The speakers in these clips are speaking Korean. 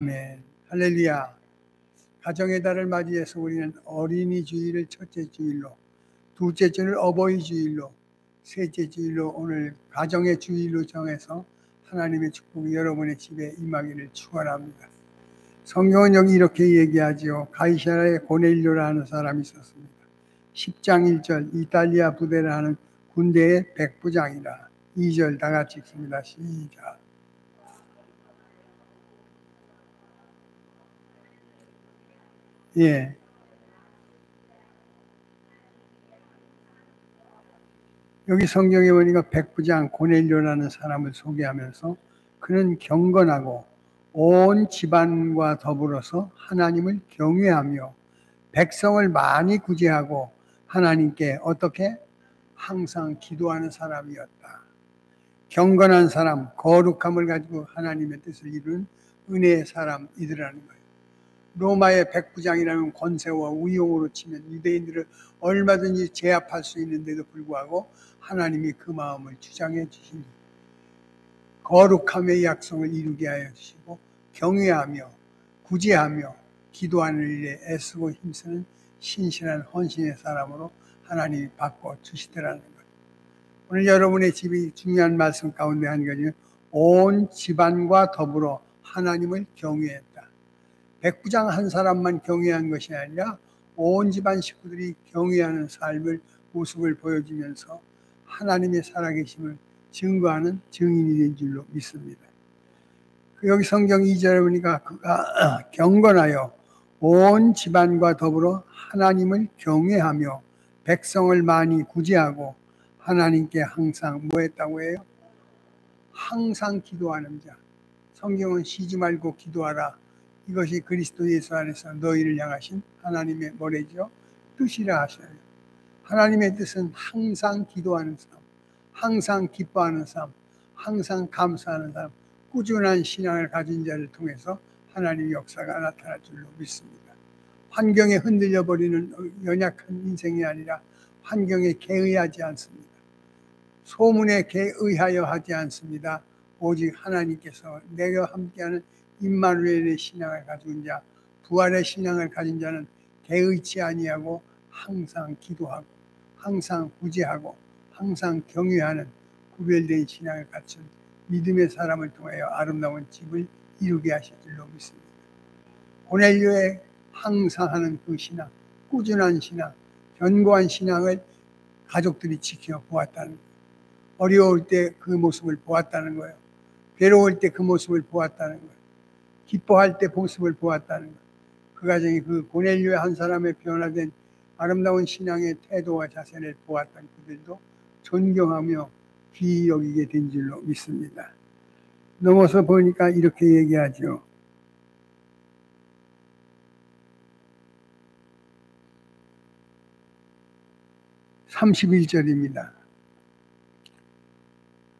아멘. 할렐루야. 가정의 달을 맞이해서 우리는 어린이 주일을 첫째 주일로, 둘째 주일을 어버이 주일로, 셋째 주일로 오늘 가정의 주일로 정해서 하나님의 축복이 여러분의 집에 임하기를 축원합니다. 성경은 여기 이렇게 얘기하지요. 가이사랴에 고넬료라는 사람이 있었습니다. 10장 1절 이탈리아 부대를 하는 군대의 백부장이라. 2절 다 같이 읽습니다. 시작. 예. 여기 성경에 보니까 백부장 고넬료라는 사람을 소개하면서 그는 경건하고 온 집안과 더불어서 하나님을 경외하며 백성을 많이 구제하고 하나님께 어떻게? 항상 기도하는 사람이었다. 경건한 사람, 거룩함을 가지고 하나님의 뜻을 이루는 은혜의 사람이더라는 거예요. 로마의 백부장이라는 권세와 위용으로 치면 유대인들을 얼마든지 제압할 수 있는데도 불구하고 하나님이 그 마음을 주장해 주시니 거룩함의 약속을 이루게 하여 주시고 경외하며 구제하며 기도하는 일에 애쓰고 힘쓰는 신실한 헌신의 사람으로 하나님이 바꿔주시더라는 것. 오늘 여러분의 집이 중요한 말씀 가운데 한 가지는 온 집안과 더불어 하나님을 경외했다. 백부장 한 사람만 경외한 것이 아니라 온 집안 식구들이 경외하는 삶을 모습을 보여주면서 하나님의 살아계심을 증거하는 증인이 된 줄로 믿습니다. 여기 성경 2절에 보니까 그가 경건하여 온 집안과 더불어 하나님을 경외하며 백성을 많이 구제하고 하나님께 항상 뭐 했다고 해요? 항상 기도하는 자. 성경은 쉬지 말고 기도하라. 이것이 그리스도 예수 안에서 너희를 향하신 하나님의 뭐래죠? 뜻이라 하셔요. 하나님의 뜻은 항상 기도하는 삶, 항상 기뻐하는 삶, 항상 감사하는 삶, 꾸준한 신앙을 가진 자를 통해서 하나님의 역사가 나타날 줄로 믿습니다. 환경에 흔들려 버리는 연약한 인생이 아니라 환경에 개의하지 않습니다. 소문에 개의하여 하지 않습니다. 오직 하나님께서 내가 함께하는 임마누엘의 신앙을 가진 자, 부활의 신앙을 가진 자는 개의치 아니하고 항상 기도하고 항상 구제하고 항상 경외하는 구별된 신앙을 갖춘 믿음의 사람을 통하여 아름다운 집을 이루게 하실 줄로 믿습니다. 고넬료의 항상 하는 그 신앙, 꾸준한 신앙, 견고한 신앙을 가족들이 지켜보았다는 거예요. 어려울 때 그 모습을 보았다는 거예요. 괴로울 때 그 모습을 보았다는 거예요. 기뻐할 때 모습을 보았다는 거예요. 그 가정이 그 고넬료의 한 사람의 변화된 아름다운 신앙의 태도와 자세를 보았던 그들도 존경하며 귀히 여기게 된 줄로 믿습니다. 넘어서 보니까 이렇게 얘기하죠. (31절입니다)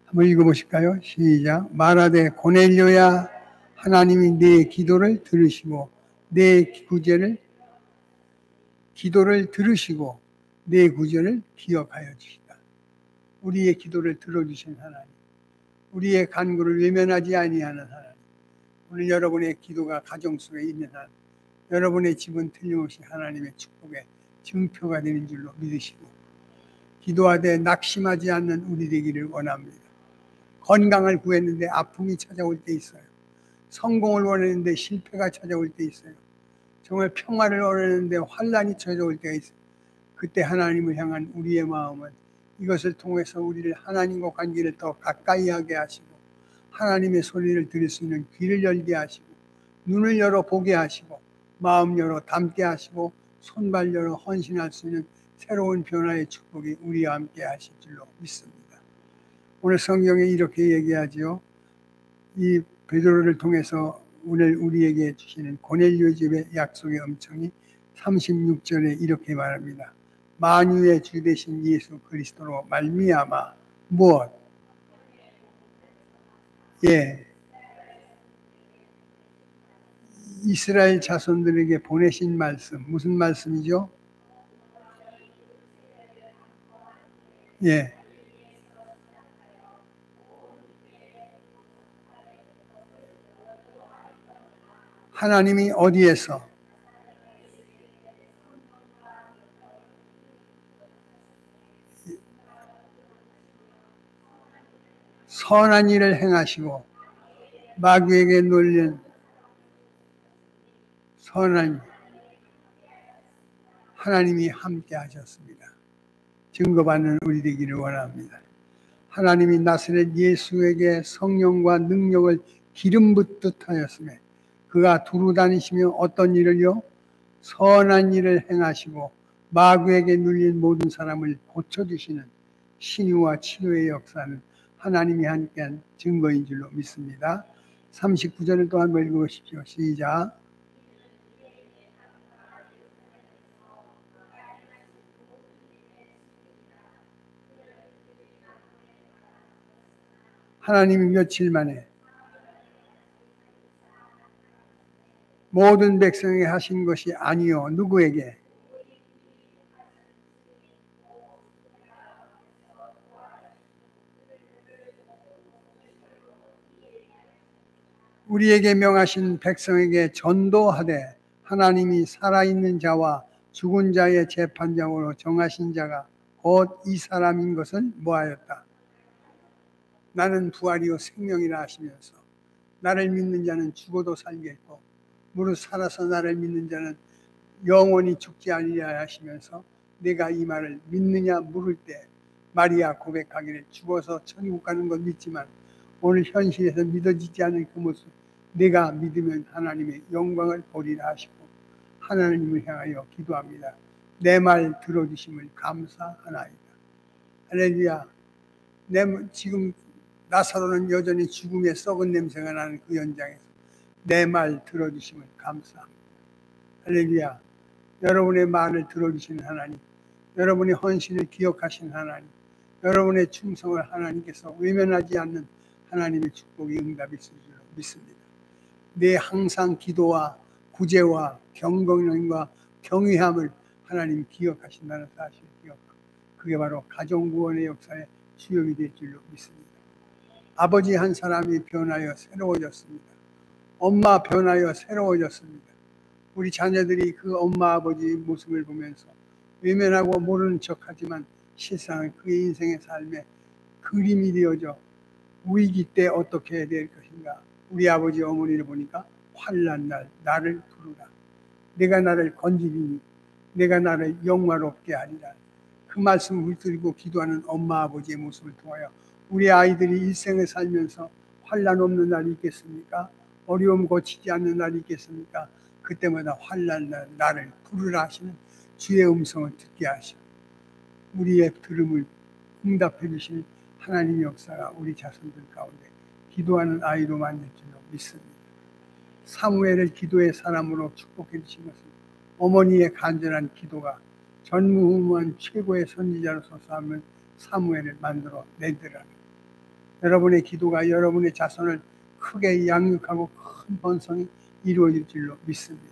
한번 읽어보실까요? 시작. 말하되 고넬료야 하나님이 내 기도를 들으시고 내 기도를 들으시고 내 구제를 기억하여 주시다. 우리의 기도를 들어주신 하나님, 우리의 간구를 외면하지 아니하는 하나님, 오늘 여러분의 기도가 가정 속에 있는 한 여러분의 집은 틀림없이 하나님의 축복의 증표가 되는 줄로 믿으시고 기도하되 낙심하지 않는 우리 되기를 원합니다. 건강을 구했는데 아픔이 찾아올 때 있어요. 성공을 원했는데 실패가 찾아올 때 있어요. 정말 평화를 원했는데 환란이 찾아올 때가 있어요. 그때 하나님을 향한 우리의 마음은 이것을 통해서 우리를 하나님과 관계를 더 가까이 하게 하시고 하나님의 소리를 들을 수 있는 귀를 열게 하시고 눈을 열어 보게 하시고 마음 열어 담게 하시고 손발 열어 헌신할 수 있는 새로운 변화의 축복이 우리와 함께 하실 줄로 믿습니다. 오늘 성경에 이렇게 얘기하지요. 이 베드로를 통해서 오늘 우리에게 주시는 고넬료 집의 약속의 음성이 36절에 이렇게 말합니다. 만유의 주 되신 예수 그리스도로 말미암아 무엇? 예, 이스라엘 자손들에게 보내신 말씀. 무슨 말씀이죠? 예, 하나님이 어디에서 선한 일을 행하시고 마귀에게 놀린 선한 하나님이 함께 하셨습니다. 증거받는 우리 되기를 원합니다. 하나님이 나사렛 예수에게 성령과 능력을 기름 붓듯 하였으며 그가 두루 다니시며 어떤 일을요? 선한 일을 행하시고 마귀에게 눌린 모든 사람을 고쳐주시는 신유와 치료의 역사는 하나님이 함께한 증거인 줄로 믿습니다. 39절을 또 한번 읽어보십시오. 시작. 하나님이 며칠 만에 모든 백성에게 하신 것이 아니요. 누구에게? 우리에게 명하신 백성에게 전도하되 하나님이 살아있는 자와 죽은 자의 재판장으로 정하신 자가 곧 이 사람인 것을 뭐하였다? 나는 부활이요 생명이라 하시면서 나를 믿는 자는 죽어도 살겠고 무릇 살아서 나를 믿는 자는 영원히 죽지 아니하리라 하시면서 내가 이 말을 믿느냐 물을 때 마리아 고백하기를 죽어서 천국 가는 건 믿지만 오늘 현실에서 믿어지지 않는 그 모습 내가 믿으면 하나님의 영광을 보리라 하시고 하나님을 향하여 기도합니다. 내 말 들어주심을 감사하나이다. 할렐루야. 지금 나사로는 여전히 죽음의 썩은 냄새가 나는 그 현장에서 내 말 들어주심을 감사합니다. 할렐루야. 여러분의 말을 들어주시는 하나님, 여러분의 헌신을 기억하신 하나님, 여러분의 충성을 하나님께서 외면하지 않는 하나님의 축복이 응답이 있을 줄 믿습니다. 내 항상 기도와 구제와 경건과 경외함을 하나님 기억하신다는 사실을 기억하고 그게 바로 가정구원의 역사의 주역이 될 줄로 믿습니다. 아버지 한 사람이 변하여 새로워졌습니다. 엄마 변하여 새로워졌습니다. 우리 자녀들이 그 엄마 아버지의 모습을 보면서 외면하고 모르는 척하지만 실상은 그의 인생의 삶에 그림이 되어져 위기 때 어떻게 해야 될 것인가. 우리 아버지 어머니를 보니까 환난 날 나를 부르라. 내가 나를 건지리니 내가 나를 영화롭게 하리라. 그 말씀을 붙들고 기도하는 엄마 아버지의 모습을 통하여 우리 아이들이 일생을 살면서 환난 없는 날이 있겠습니까? 어려움 고치지 않는 날이 있겠습니까? 그때마다 환난 날 나를 부르라 하시는 주의 음성을 듣게 하시고 우리의 들음을 응답해 주시는 하나님의 역사가 우리 자손들 가운데 기도하는 아이로 만들 줄로 믿습니다. 사무엘을 기도의 사람으로 축복해 주신 것은 어머니의 간절한 기도가 전무후무한 최고의 선지자로서 삼은 사무엘을 만들어 내더라. 여러분의 기도가 여러분의 자손을 크게 양육하고 큰 번성이 이루어질 줄로 믿습니다.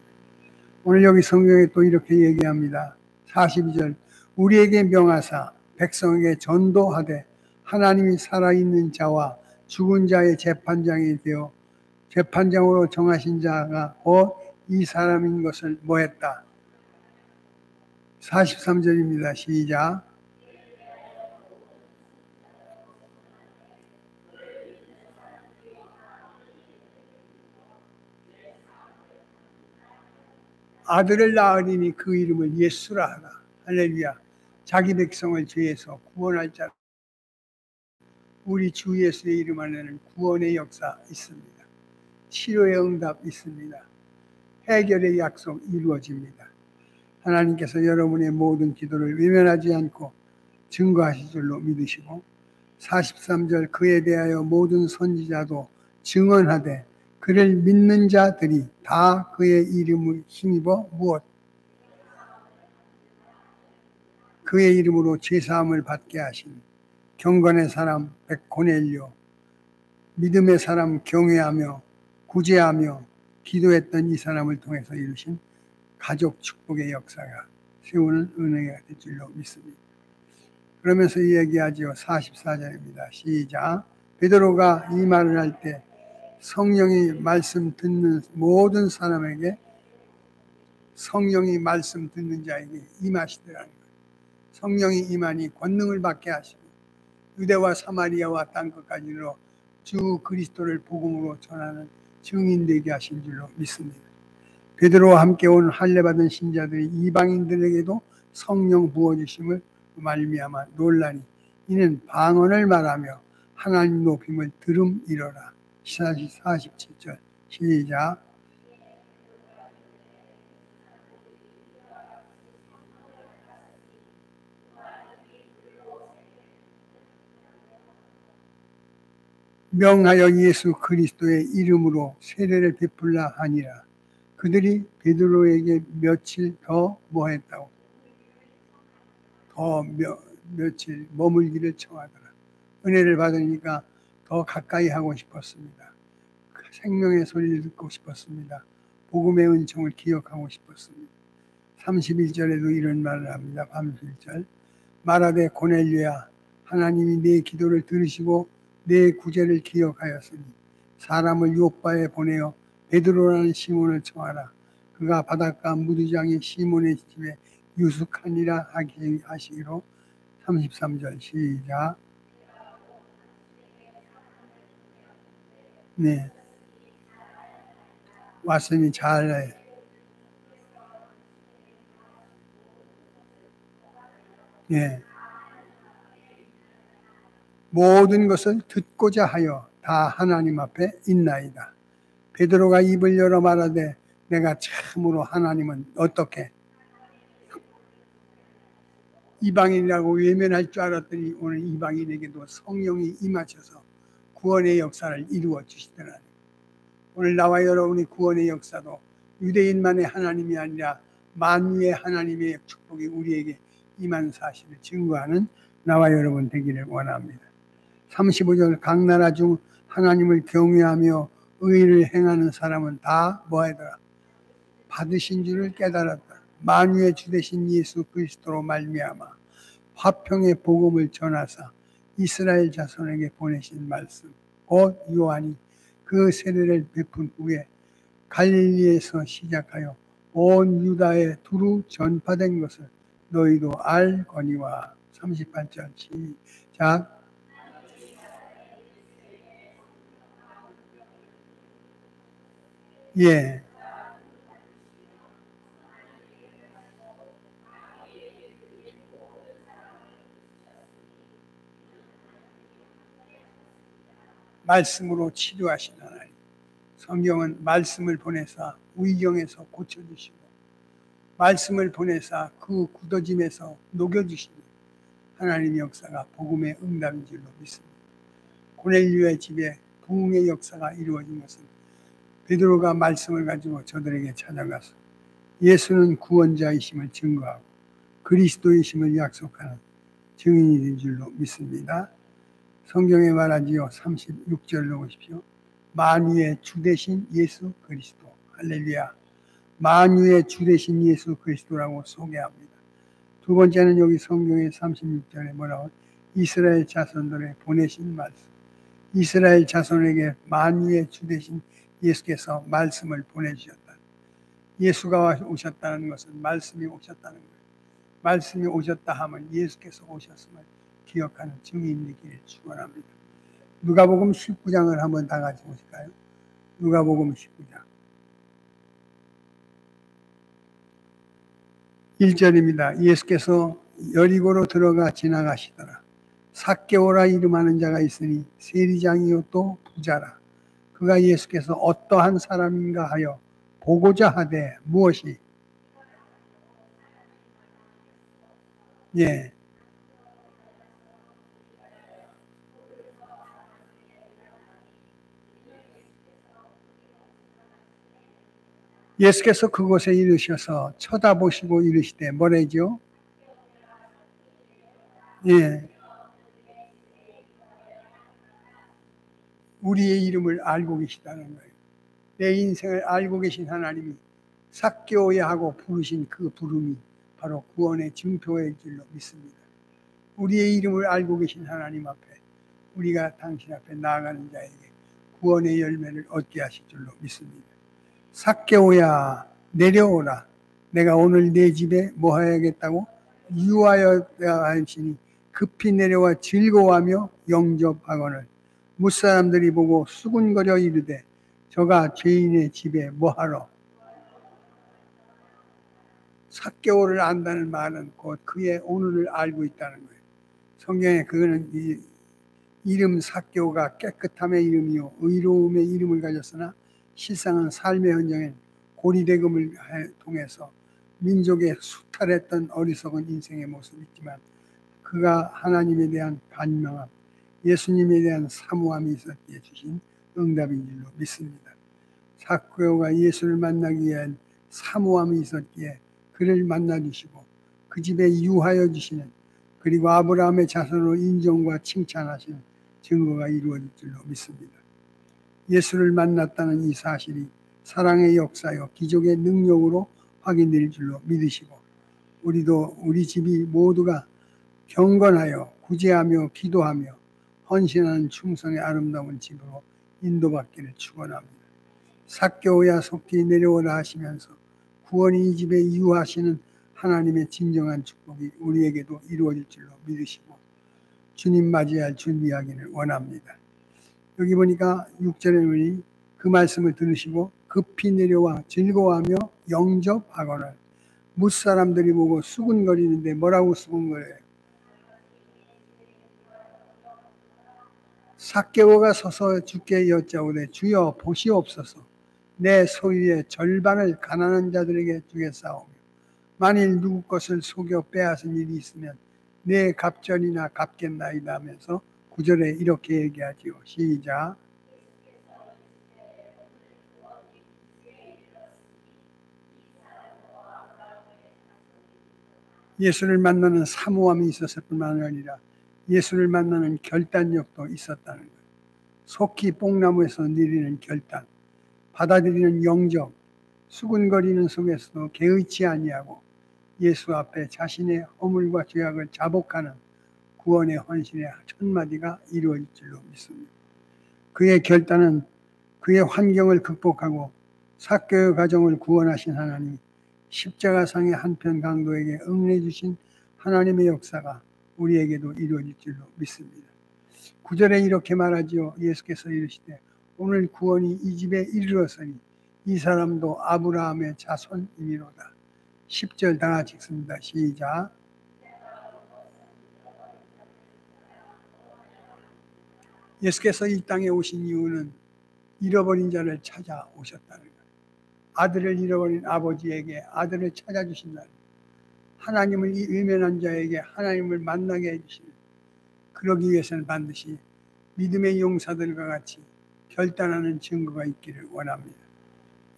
오늘 여기 성경에 또 이렇게 얘기합니다. 42절 우리에게 명하사 백성에게 전도하되 하나님이 살아있는 자와 죽은 자의 재판장이 되어 재판장으로 정하신 자가 곧 이 사람인 것을 뭐했다? 43절입니다. 시작. 아들을 낳으리니 그 이름을 예수라 하라. 할렐루야. 자기 백성을 죄에서 구원할 자. 우리 주 예수의 이름 안에는 구원의 역사 있습니다. 치료의 응답 있습니다. 해결의 약속 이루어집니다. 하나님께서 여러분의 모든 기도를 외면하지 않고 증거하실 줄로 믿으시고 43절 그에 대하여 모든 선지자도 증언하되 그를 믿는 자들이 다 그의 이름을 힘입어 무엇? 그의 이름으로 제사함을 받게 하신 경건의 사람 고넬료, 믿음의 사람 경외하며 구제하며 기도했던 이 사람을 통해서 이루신 가족 축복의 역사가 세우는 은혜가 될 줄로 믿습니다. 그러면서 얘기하죠. 44절입니다. 시작. 베드로가 이 말을 할 때 성령이 말씀 듣는 모든 사람에게 성령이 말씀 듣는 자에게 임하시더라는 거예요. 성령이 임하니 권능을 받게 하시고 유대와 사마리아와 땅끝까지 이르러 주 그리스도를 복음으로 전하는 증인되게 하신 줄로 믿습니다. 베드로와 함께 온 할례받은 신자들이 이방인들에게도 성령 부어주심을 말미암아 놀라니 이는 방언을 말하며 하나님 높임을 들음이로라. 47절 시작. 명하여 예수 그리스도의 이름으로 세례를 베풀라 하니라. 그들이 베드로에게 며칠 더 뭐했다고? 더 며칠 머물기를 청하더라. 은혜를 받으니까 더 가까이 하고 싶었습니다. 생명의 소리를 듣고 싶었습니다. 복음의 은총을 기억하고 싶었습니다. 31절에도 이런 말을 합니다. 31절 말하되 고넬료야 하나님이 네 기도를 들으시고 내 구제를 기억하였으니 사람을 요바에 보내어 베드로라는 시몬을 청하라. 그가 바닷가 무두장의 시몬의 집에 유숙하니라 하시기로. 33절 시작. 네, 왔으니 잘해. 네. 모든 것을 듣고자 하여 다 하나님 앞에 있나이다. 베드로가 입을 열어 말하되 내가 참으로 하나님은 어떻게 이방인이라고 외면할 줄 알았더니 오늘 이방인에게도 성령이 임하셔서 구원의 역사를 이루어 주시더라니. 오늘 나와 여러분의 구원의 역사도 유대인만의 하나님이 아니라 만유의 하나님의 축복이 우리에게 임한 사실을 증거하는 나와 여러분 되기를 원합니다. 35절 각 나라 중 하나님을 경외하며 의를 행하는 사람은 다 뭐하더라? 받으신 줄을 깨달았다. 만유의 주 되신 예수 그리스도로 말미암아 화평의 복음을 전하사 이스라엘 자손에게 보내신 말씀 곧 요한이 그 세례를 베푼 후에 갈릴리에서 시작하여 온 유다에 두루 전파된 것을 너희도 알거니와. 38절 시작. 예. 말씀으로 치료하신 하나님. 성경은 말씀을 보내사 위경에서 고쳐주시고 말씀을 보내사 그 굳어짐에서 녹여주시는 하나님의 역사가 복음의 응답인 줄로 믿습니다. 고넬료의 집에 부흥의 역사가 이루어진 것은 베드로가 말씀을 가지고 저들에게 찾아가서 예수는 구원자이심을 증거하고 그리스도이심을 약속하는 증인이 된 줄로 믿습니다. 성경에 말하지요. 36절로 보십시오. 만유의 주 되신 예수 그리스도. 할렐루야. 만유의 주 되신 예수 그리스도라고 소개합니다. 두 번째는 여기 성경의 36절에 뭐라고? 이스라엘 자손들에 보내신 말씀. 이스라엘 자손에게 만유의 주 되신 예수께서 말씀을 보내주셨다. 예수가 오셨다는 것은 말씀이 오셨다는 거예요. 말씀이 오셨다 하면 예수께서 오셨음을 기억하는 증인이 되기를 축원합니다. 누가복음 19장을 한번 다 같이 보실까요? 누가복음 19장 1절입니다. 예수께서 여리고로 들어가 지나가시더라. 삭개오라 이름하는 자가 있으니 세리장이요 또 부자라. 그가 예수께서 어떠한 사람인가 하여 보고자 하되 무엇이? 예. 예수께서 그곳에 이르셔서 쳐다보시고 이르시되 뭐래죠? 예. 우리의 이름을 알고 계시다는 거예요. 내 인생을 알고 계신 하나님이 삭개오야 하고 부르신 그 부름이 바로 구원의 증표일 줄로 믿습니다. 우리의 이름을 알고 계신 하나님 앞에 우리가 당신 앞에 나아가는 자에게 구원의 열매를 얻게 하실 줄로 믿습니다. 삭개오야 내려오라. 내가 오늘 내 집에 뭐 해야겠다고? 유하여야 할지니 급히 내려와 즐거워하며 영접하거늘. 무사람들이 보고 수군거려 이르되 저가 죄인의 집에 뭐하러? 삭개오를 안다는 말은 곧 그의 오늘을 알고 있다는 거예요. 성경에 그거는 이 이름 삭개오가 깨끗함의 이름이요 의로움의 이름을 가졌으나 실상은 삶의 현장엔 고리대금을 통해서 민족의 수탈했던 어리석은 인생의 모습이 있지만 그가 하나님에 대한 반명함, 예수님에 대한 사모함이 있었기에 주신 응답인 줄로 믿습니다. 삭개오가 예수를 만나기 위한 사모함이 있었기에 그를 만나주시고 그 집에 유하여 주시는, 그리고 아브라함의 자손으로 인정과 칭찬하시는 증거가 이루어질 줄로 믿습니다. 예수를 만났다는 이 사실이 사랑의 역사요 기적의 능력으로 확인될 줄로 믿으시고, 우리도 우리 집이 모두가 경건하여 구제하며 기도하며 헌신하는 충성의 아름다운 집으로 인도받기를 축원합니다. 삭개오야 속히 내려오라 하시면서 구원이 이 집에 유하시는 하나님의 진정한 축복이 우리에게도 이루어질 줄로 믿으시고 주님 맞이할 준비하기를 원합니다. 여기 보니까 6절에 보니 그 말씀을 들으시고 급히 내려와 즐거워하며 영접하거늘. 무사람들이 보고 수군거리는데 뭐라고 수군거려요? 삭개오가 서서 주께 여짜오되 주여 보시옵소서. 내 소유의 절반을 가난한 자들에게 주겠사오며 만일 누구 것을 속여 빼앗은 일이 있으면 내 갑절이나 갚겠나이다 하면서 9절에 이렇게 얘기하지요. 시작. 예수를 만나는 사모함이 있었을 뿐만 아니라 예수를 만나는 결단력도 있었다는 거예요. 속히 뽕나무에서 내리는 결단, 받아들이는 영접, 수군거리는 속에서도 개의치 아니하고 예수 앞에 자신의 허물과 죄악을 자복하는 구원의 헌신의 첫마디가 이루어질 줄로 믿습니다. 그의 결단은 그의 환경을 극복하고 삭개오의 가정을 구원하신 하나님, 십자가상의 한편 강도에게 응해 주신 하나님의 역사가 우리에게도 이루어질 줄로 믿습니다. 9절에 이렇게 말하지요. 예수께서 이르시되 오늘 구원이 이 집에 이르렀으니 이 사람도 아브라함의 자손이니로다. 10절 다 같이 읽습니다. 시작. 예수께서 이 땅에 오신 이유는 잃어버린 자를 찾아오셨다는 거예요. 아들을 잃어버린 아버지에게 아들을 찾아주신다는 거예요. 하나님을 외면한 자에게 하나님을 만나게 해주시는, 그러기 위해서는 반드시 믿음의 용사들과 같이 결단하는 증거가 있기를 원합니다.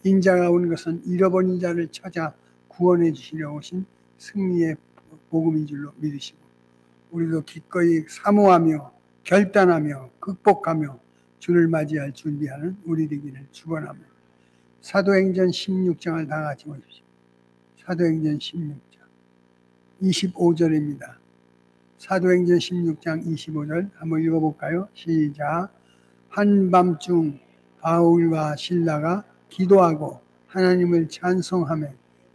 인자가 온 것은 잃어버린 자를 찾아 구원해 주시려 오신 승리의 복음인 줄로 믿으시고 우리도 기꺼이 사모하며 결단하며 극복하며 주를 맞이할 준비하는 우리 되기를 축원합니다. 사도행전 16장을 다 같이 보십시오. 사도행전 16장 25절입니다. 사도행전 16장 25절 한번 읽어볼까요? 시작. 한밤중 바울과 실라가 기도하고 하나님을 찬송하며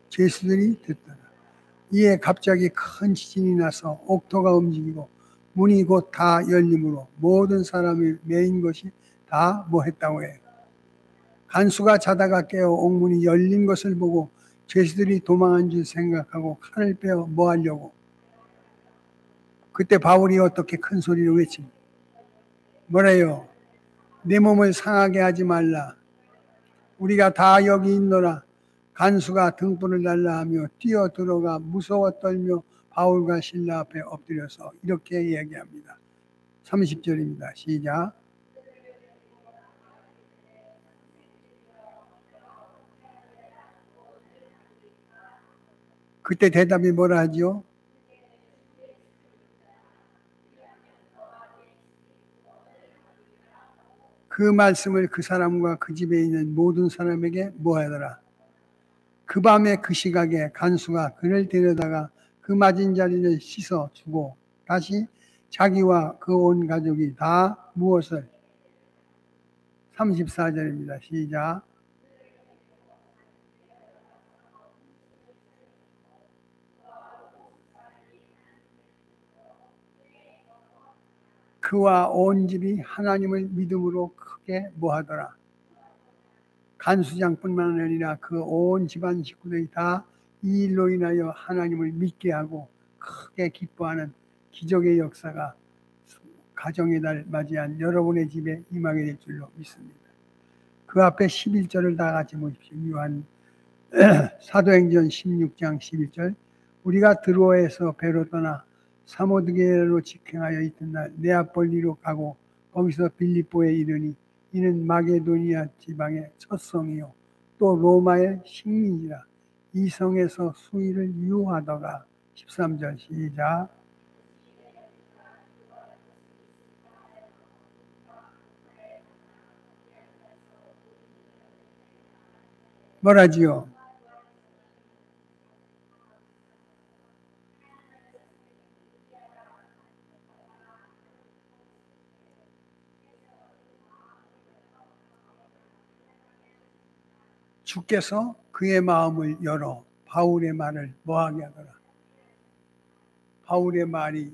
죄수들이 듣더라. 이에 갑자기 큰 지진이 나서 옥토가 움직이고 문이 곧 다 열림으로 모든 사람이 메인 것이 다 뭐했다고 해요. 간수가 자다가 깨어 옥문이 열린 것을 보고 죄수들이 도망한 줄 생각하고 칼을 빼어 뭐 하려고. 그때 바울이 어떻게 큰 소리로 외칩니다. 뭐래요? 내 몸을 상하게 하지 말라. 우리가 다 여기 있노라. 간수가 등불을 달라 하며 뛰어 들어가 무서워 떨며 바울과 실라 앞에 엎드려서 이렇게 얘기합니다. 30절입니다. 시작. 그때 대답이 뭐라 하죠? 그 말씀을 그 사람과 그 집에 있는 모든 사람에게 뭐 하더라? 그 밤에 그 시각에 간수가 그를 데려다가 그 맞은 자리를 씻어 주고 다시 자기와 그 온 가족이 다 무엇을 34절입니다. 시작. 그와 온 집이 하나님을 믿음으로 크게 뭐하더라. 간수장뿐만 아니라 그 온 집안 식구들이 다 이 일로 인하여 하나님을 믿게 하고 크게 기뻐하는 기적의 역사가 가정의 날 맞이한 여러분의 집에 임하게 될 줄로 믿습니다. 그 앞에 11절을 다 같이 보십시오. 요한 사도행전 16장 11절. 우리가 드로아에서 배로 떠나 사모드게로 직행하여 있던 날 네아폴리로 가고 거기서 빌립보에 이르니 이는 마게도니아 지방의 첫 성이요 또 로마의 식민이라. 이 성에서 수일을 유하다가 13절 시작. 뭐라지요? 주께서 그의 마음을 열어 바울의 말을 뭐하게 하더라. 바울의 말이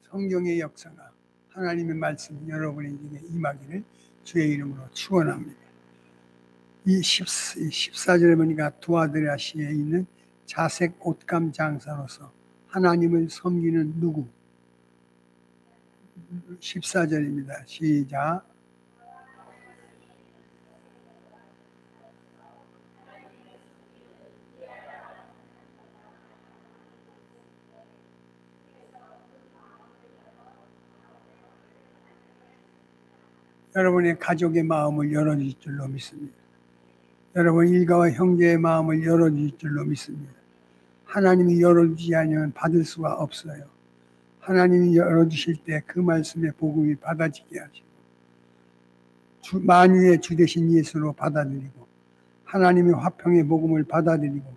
성경의 역사가 하나님의 말씀이 여러분의 집에 임하기를 주의 이름으로 축원합니다. 이 14절에 보니까 두아드라시에 있는 자색 옷감 장사로서 하나님을 섬기는 누구? 14절입니다. 시작. 여러분의 가족의 마음을 열어줄 줄로 믿습니다. 여러분 일가와 형제의 마음을 열어줄 줄로 믿습니다. 하나님이 열어주지 않으면 받을 수가 없어요. 하나님이 열어주실 때 그 말씀의 복음이 받아지게 하시고 만유의 주 되신 예수로 받아들이고 하나님의 화평의 복음을 받아들이고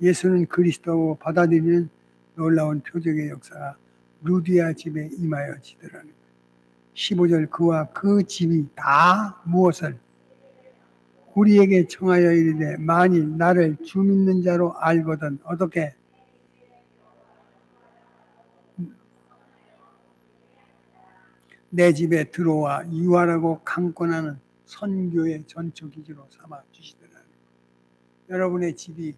예수는 그리스도로 받아들이는 놀라운 표적의 역사가 루디아 집에 임하여지더라는 거예요. 15절 그와 그 집이 다 무엇을 우리에게 청하여 이르되 만일 나를 주 믿는 자로 알거든 어떻게 내 집에 들어와 유하라고 강권하는 선교의 전초기지로 삼아 주시더라는 거예요. 여러분의 집이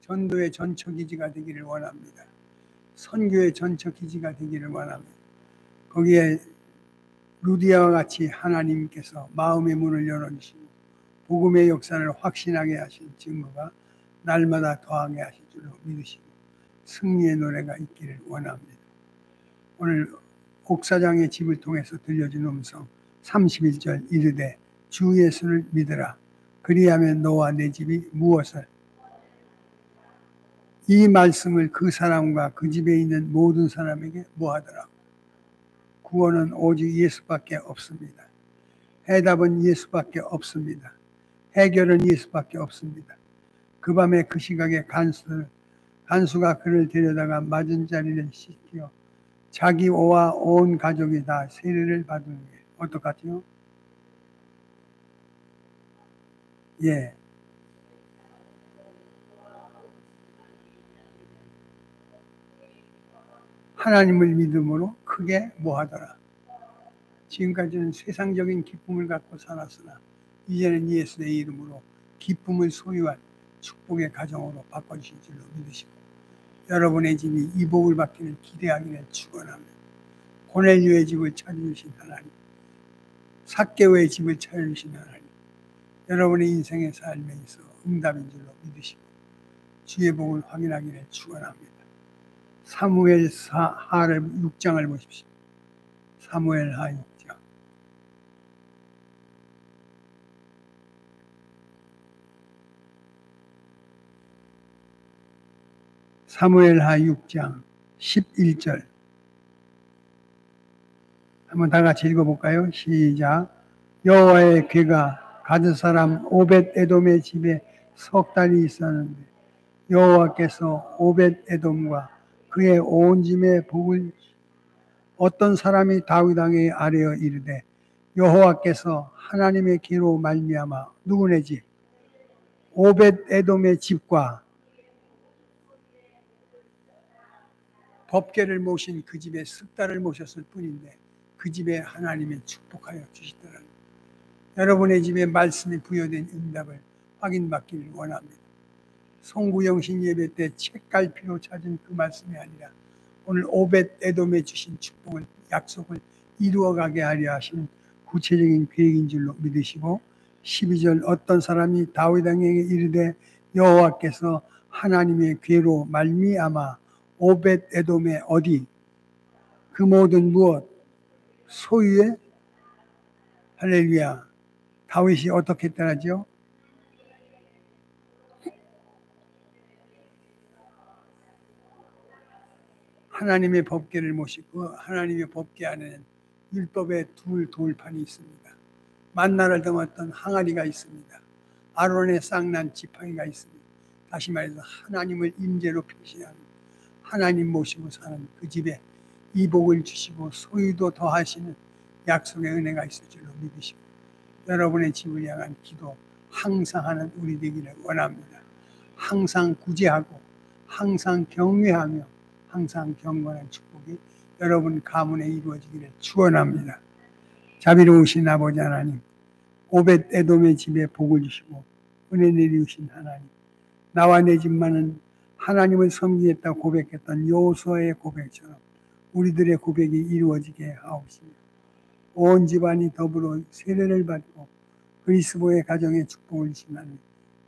전도의 전초기지가 되기를 원합니다. 선교의 전초기지가 되기를 원합니다. 거기에 루디아와 같이 하나님께서 마음의 문을 열어주시고 복음의 역사를 확신하게 하신 증거가 날마다 더하게 하실 줄로 믿으시고 승리의 노래가 있기를 원합니다. 오늘 옥사장의 집을 통해서 들려준 음성 31절 이르되 주 예수를 믿으라 그리하면 너와 내 집이 무엇을 이 말씀을 그 사람과 그 집에 있는 모든 사람에게 뭐하더라. 구원은 오직 예수밖에 없습니다. 해답은 예수밖에 없습니다. 해결은 예수밖에 없습니다. 그 밤에 그 시각에 간수가 그를 데려다가 맞은 자리를 씻겨 자기 오와 온 가족이 다 세례를 받은 게 어떡하지요? 예. 하나님을 믿음으로 크게 뭐하더라. 지금까지는 세상적인 기쁨을 갖고 살았으나 이제는 예수의 이름으로 기쁨을 소유한 축복의 가정으로 바꿔주신 줄로 믿으시고 여러분의 집이 이 복을 받기를 기대하기를 축원합니다. 고넬료의 집을 찾아주신 하나님, 삭개오의 집을 찾아주신 하나님, 여러분의 인생의 삶에 있어 응답인 줄로 믿으시고 주의 복을 확인하기를 축원합니다. 사무엘하 6장을 보십시오. 사무엘하 6장. 사무엘하 6장 11절 한번 다 같이 읽어볼까요? 시작. 여호와의 궤가 가드 사람 오벳 에돔의 집에 석 달이 있었는데 여호와께서 오벳 에돔과 그의 온 집에 복을 어떤 사람이 다윗 왕에게 아뢰어 이르되 여호와께서 하나님의 기로 말미암아 누구네 집? 오벳 에돔의 집과 법궤를 모신 그 집에 숫다를 모셨을 뿐인데 그 집에 하나님이 축복하여 주시더라. 여러분의 집에 말씀이 부여된 응답을 확인받기를 원합니다. 송구영신 예배 때 책갈피로 찾은 그 말씀이 아니라 오늘 오벳 에돔에 주신 축복을 약속을 이루어가게 하려 하신 구체적인 계획인 줄로 믿으시고 12절 어떤 사람이 다윗 왕에게 이르되 여호와께서 하나님의 괴로 말미암아 오벳 에돔의 어디 그 모든 무엇 소유의 할렐루야 다윗이 어떻게 했더라죠? 하나님의 법궤를 모시고 하나님의 법궤 안에는 율법의 돌판이 있습니다. 만나를 담았던 항아리가 있습니다. 아론의 쌍난 지팡이가 있습니다. 다시 말해서 하나님을 임재로 표시하는 하나님 모시고 사는 그 집에 이 복을 주시고 소유도 더하시는 약속의 은혜가 있을 줄로 믿으시고 여러분의 집을 향한 기도 항상 하는 우리 되기를 원합니다. 항상 구제하고 항상 경외하며 항상 경건한 축복이 여러분 가문에 이루어지기를 축원합니다. 자비로우신 아버지 하나님, 오벳 에돔의 집에 복을 주시고 은혜 내리우신 하나님, 나와 내 집만은 하나님을 섬기겠다고 고백했던 여호수아의 고백처럼 우리들의 고백이 이루어지게 하옵시며 온 집안이 더불어 세례를 받고 그리스도의 가정에 축복을 주신 하나님,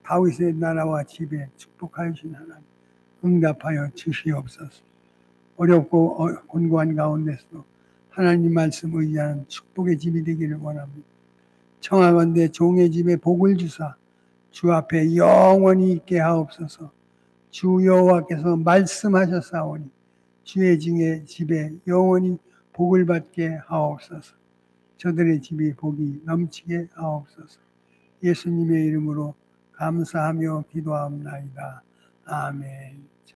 다윗의 나라와 집에 축복하여 주신 하나님, 응답하여 주시옵소서. 어렵고 곤고한 가운데서도 하나님 말씀 의지하는 축복의 집이 되기를 원합니다. 청하건대 종의 집에 복을 주사 주 앞에 영원히 있게 하옵소서. 주 여호와께서 말씀하셨사오니 주의 집에 영원히 복을 받게 하옵소서. 저들의 집이 복이 넘치게 하옵소서. 예수님의 이름으로 감사하며 기도하옵나이다. 아멘.